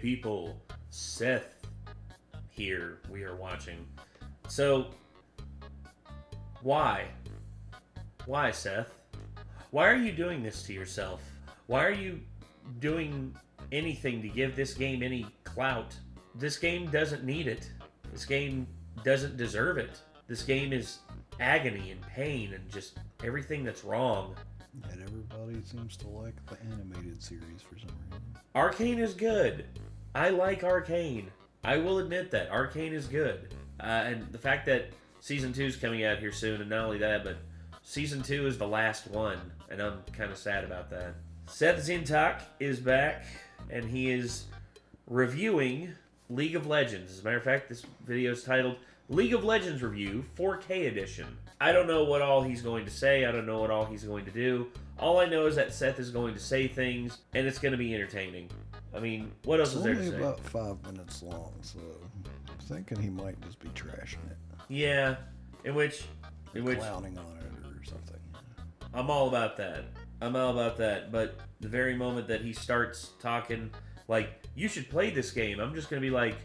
people, Seth here we are watching. So, why? Why, Seth? Why are you doing this to yourself? Why are you doing anything to give this game any clout? This game doesn't need it. This game doesn't deserve it. This game is agony and pain and just everything that's wrong. And everybody seems to like the animated series for some reason. Arcane is good. I like Arcane. I will admit that. Arcane is good. And the fact that Season 2 is coming out here soon, and not only that, but Season 2 is the last one, and I'm kind of sad about that. Seth Zintak is back, and he is reviewing League of Legends. As a matter of fact, this video is titled League of Legends Review 4K Edition. I don't know what all he's going to say. I don't know what all he's going to do. All I know is that Seth is going to say things, and it's going to be entertaining. I mean, what else is there to say? It's only about 5 minutes long, so I'm thinking he might just be trashing it. Yeah, in which clowning on it or something. I'm all about that. I'm all about that. But the very moment that he starts talking, like, you should play this game, I'm just going to be like,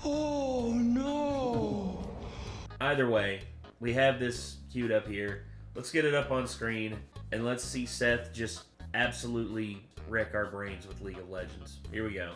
oh no. Either way, we have this queued up here. Let's get it up on screen, and let's see Seth just absolutely wreck our brains with League of Legends. Here we go.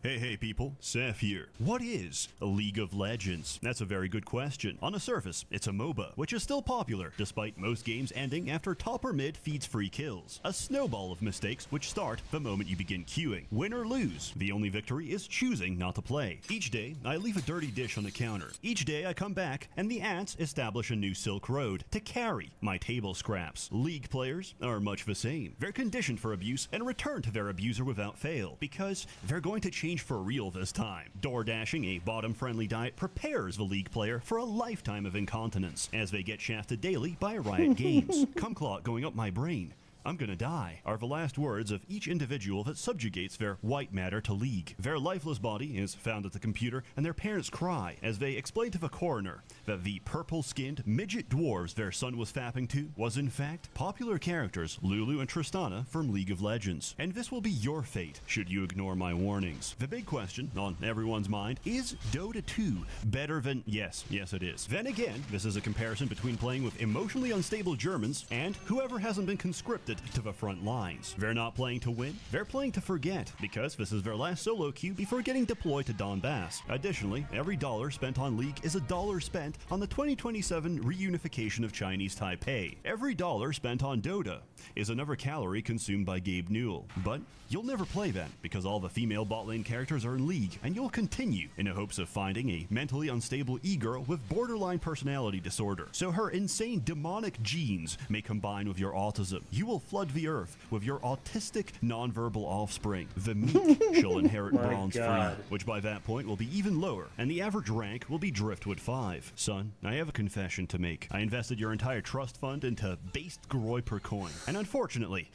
Hey people, Seth here. What is a League of Legends? That's a very good question. On the surface, it's a MOBA, which is still popular, despite most games ending after top or mid feeds free kills. A snowball of mistakes which start the moment you begin queuing. Win or lose, the only victory is choosing not to play. Each day, I leave a dirty dish on the counter. Each day I come back, and the ants establish a new Silk Road to carry my table scraps. League players are much the same. They're conditioned for abuse and return to their abuser without fail, because they're going to change for real this time. Door dashing, a bottom-friendly diet, prepares the League player for a lifetime of incontinence as they get shafted daily by Riot Games. Cum clot going up my brain. I'm gonna die, are the last words of each individual that subjugates their white matter to League. Their lifeless body is found at the computer, and their parents cry as they explain to the coroner that the purple-skinned midget dwarves their son was fapping to was in fact popular characters Lulu and Tristana from League of Legends. And this will be your fate should you ignore my warnings. The big question on everyone's mind is Dota 2 better than... Yes it is. Then again, this is a comparison between playing with emotionally unstable Germans and whoever hasn't been conscripted to the front lines. They're not playing to win, they're playing to forget, because this is their last solo queue before getting deployed to Donbass. Additionally, every dollar spent on League is a dollar spent on the 2027 reunification of Chinese Taipei. Every dollar spent on Dota is another calorie consumed by Gabe Newell. But you'll never play that, because all the female bot lane characters are in League, and you'll continue in the hopes of finding a mentally unstable e-girl with borderline personality disorder, so her insane demonic genes may combine with your autism. You will flood the earth with your autistic nonverbal offspring. The meek shall inherit bronze free, which by that point will be even lower, and the average rank will be Driftwood 5. Son, I have a confession to make. I invested your entire trust fund into based Garoi per coin, and unfortunately,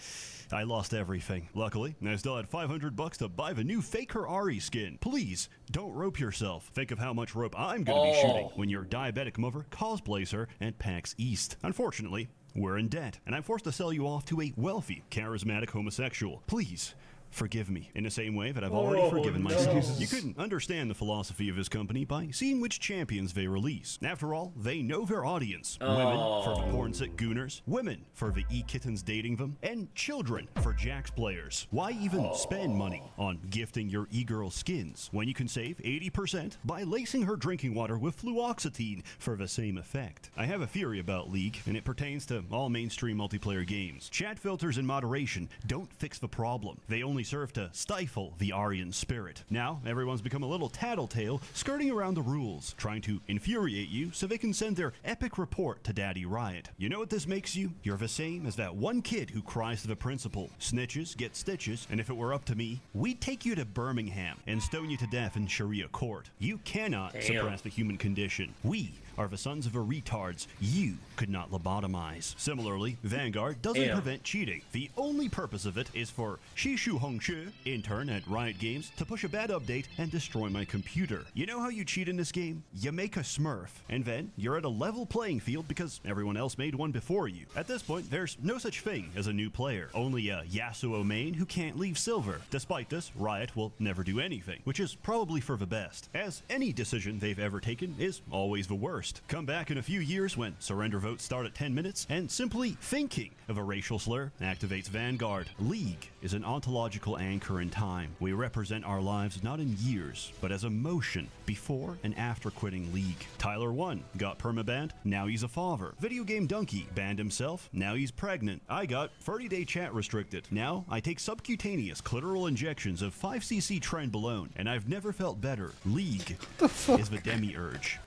I lost everything. Luckily, I still had $500 to buy the new Faker Ari skin. Please, don't rope yourself. Think of how much rope I'm gonna be shooting when your diabetic mother cosplays her at PAX East. Unfortunately, we're in debt, and I'm forced to sell you off to a wealthy, charismatic homosexual. Please, forgive me in the same way that I've already forgiven myself. You couldn't understand the philosophy of this company by seeing which champions they release. After all, they know their audience. Women for the porn-sick gooners, women for the e-kittens dating them, and children for Jax players. Why even spend money on gifting your e-girl skins when you can save 80% by lacing her drinking water with fluoxetine for the same effect? I have a theory about League, and it pertains to all mainstream multiplayer games. Chat filters in moderation don't fix the problem. They only serve to stifle the Aryan spirit. Now, everyone's become a little tattletale, skirting around the rules, trying to infuriate you so they can send their epic report to Daddy Riot. You know what this makes you? You're the same as that one kid who cries to the principal. Snitches get stitches, and if it were up to me, we'd take you to Birmingham and stone you to death in Sharia court. You cannot suppress the human condition. We are the sons of a retards you could not lobotomize. Similarly, Vanguard doesn't prevent cheating. The only purpose of it is for Shishu Hongshi, intern at Riot Games, to push a bad update and destroy my computer. You know how you cheat in this game? You make a smurf, and then you're at a level playing field because everyone else made one before you. At this point, there's no such thing as a new player, only a Yasuo main who can't leave silver. Despite this, Riot will never do anything, which is probably for the best, as any decision they've ever taken is always the worst. Come back in a few years when surrender votes start at 10 minutes, and simply thinking of a racial slur activates Vanguard. League is an ontological anchor in time. We represent our lives not in years, but as a motion before and after quitting League. Tyler 1 got permabanned, now he's a father. Video Game Donkey banned himself, now he's pregnant. I got 30-day chat restricted. Now I take subcutaneous clitoral injections of 5cc trenbolone, and I've never felt better. League is the demiurge.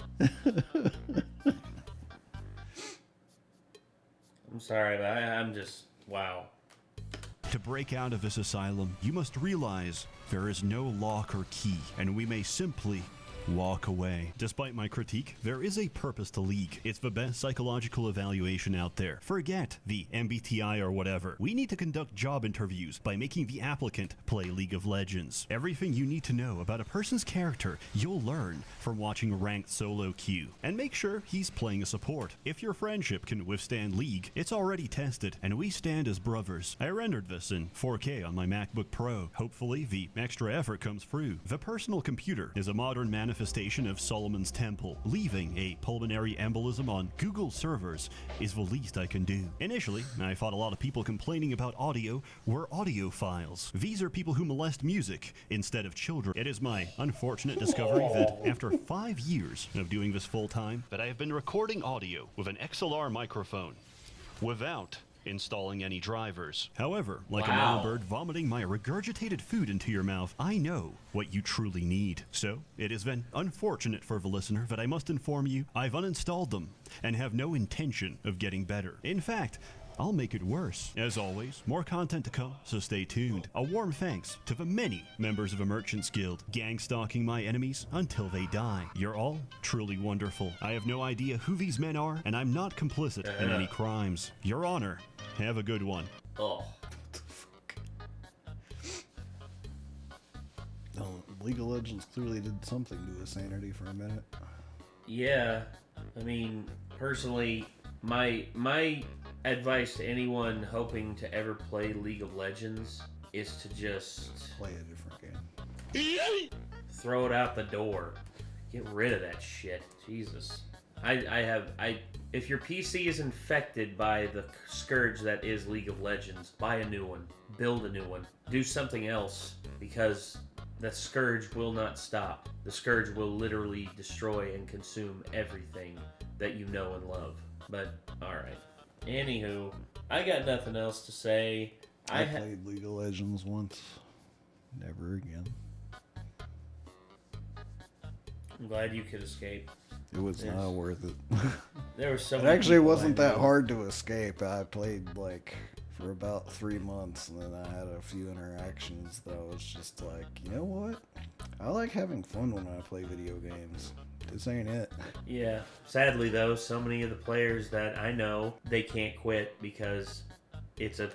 I'm sorry, but I'm just, wow. To break out of this asylum, you must realize there is no lock or key, and we may simply walk away. Despite my critique, there is a purpose to League. It's the best psychological evaluation out there. Forget the MBTI or whatever. We need to conduct job interviews by making the applicant play League of Legends. Everything you need to know about a person's character, you'll learn from watching ranked solo queue. And make sure he's playing a support. If your friendship can withstand League, it's already tested, and we stand as brothers. I rendered this in 4K on my MacBook Pro. Hopefully, the extra effort comes through. The personal computer is a modern manifestation of Solomon's Temple. Leaving a pulmonary embolism on Google servers is the least I can do. Initially, I thought a lot of people complaining about audio were audiophiles. These are people who molest music instead of children. It is my unfortunate discovery that after 5 years of doing this full time, that I have been recording audio with an XLR microphone without installing any drivers. However, like a mama bird vomiting my regurgitated food into your mouth, I know what you truly need. So, it is then unfortunate for the listener that I must inform you I've uninstalled them and have no intention of getting better. In fact, I'll make it worse. As always, more content to come, so stay tuned. A warm thanks to the many members of a Merchants Guild, gang stalking my enemies until they die. You're all truly wonderful. I have no idea who these men are, and I'm not complicit in any crimes. Your Honor, have a good one. Oh. No, League of Legends clearly did something to his sanity for a minute. Yeah, I mean, personally, my advice to anyone hoping to ever play League of Legends is to just Play a different game. throw it out the door. Get rid of that shit. Jesus. If your PC is infected by the scourge that is League of Legends, buy a new one. Build a new one. Do something else, because the scourge will not stop. The scourge will literally destroy and consume everything that you know and love. But, alright. Anywho, I got nothing else to say. I played League of Legends once. Never again. I'm glad you could escape. It was not worth it. There was so It many actually people wasn't I that knew. hard to escape. I played like for about 3 months, and then I had a few interactions that I was just like, you know what? I like having fun when I play video games. This ain't it. Yeah. Sadly, though, so many of the players that I know, they can't quit because it's a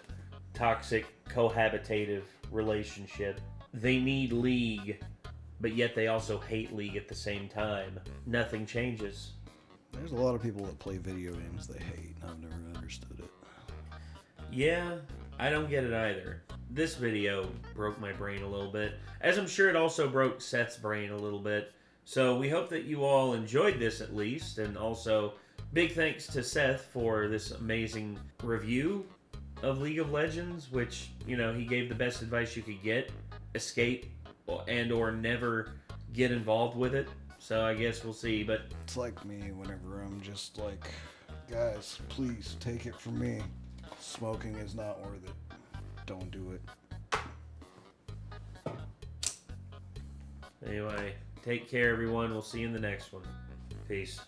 toxic, cohabitative relationship. They need League, but yet they also hate League at the same time. Nothing changes. There's a lot of people that play video games they hate, and I've never understood it. Yeah, I don't get it either. This video broke my brain a little bit, as I'm sure it also broke Seth's brain a little bit. So we hope that you all enjoyed this at least, and also big thanks to Seth for this amazing review of League of Legends, which, you know, he gave the best advice you could get. Escape and or never get involved with it. So I guess we'll see, but It's like me whenever I'm just like, guys, please take it from me. Smoking is not worth it. Don't do it. anyway, take care everyone. We'll see you in the next one. Peace.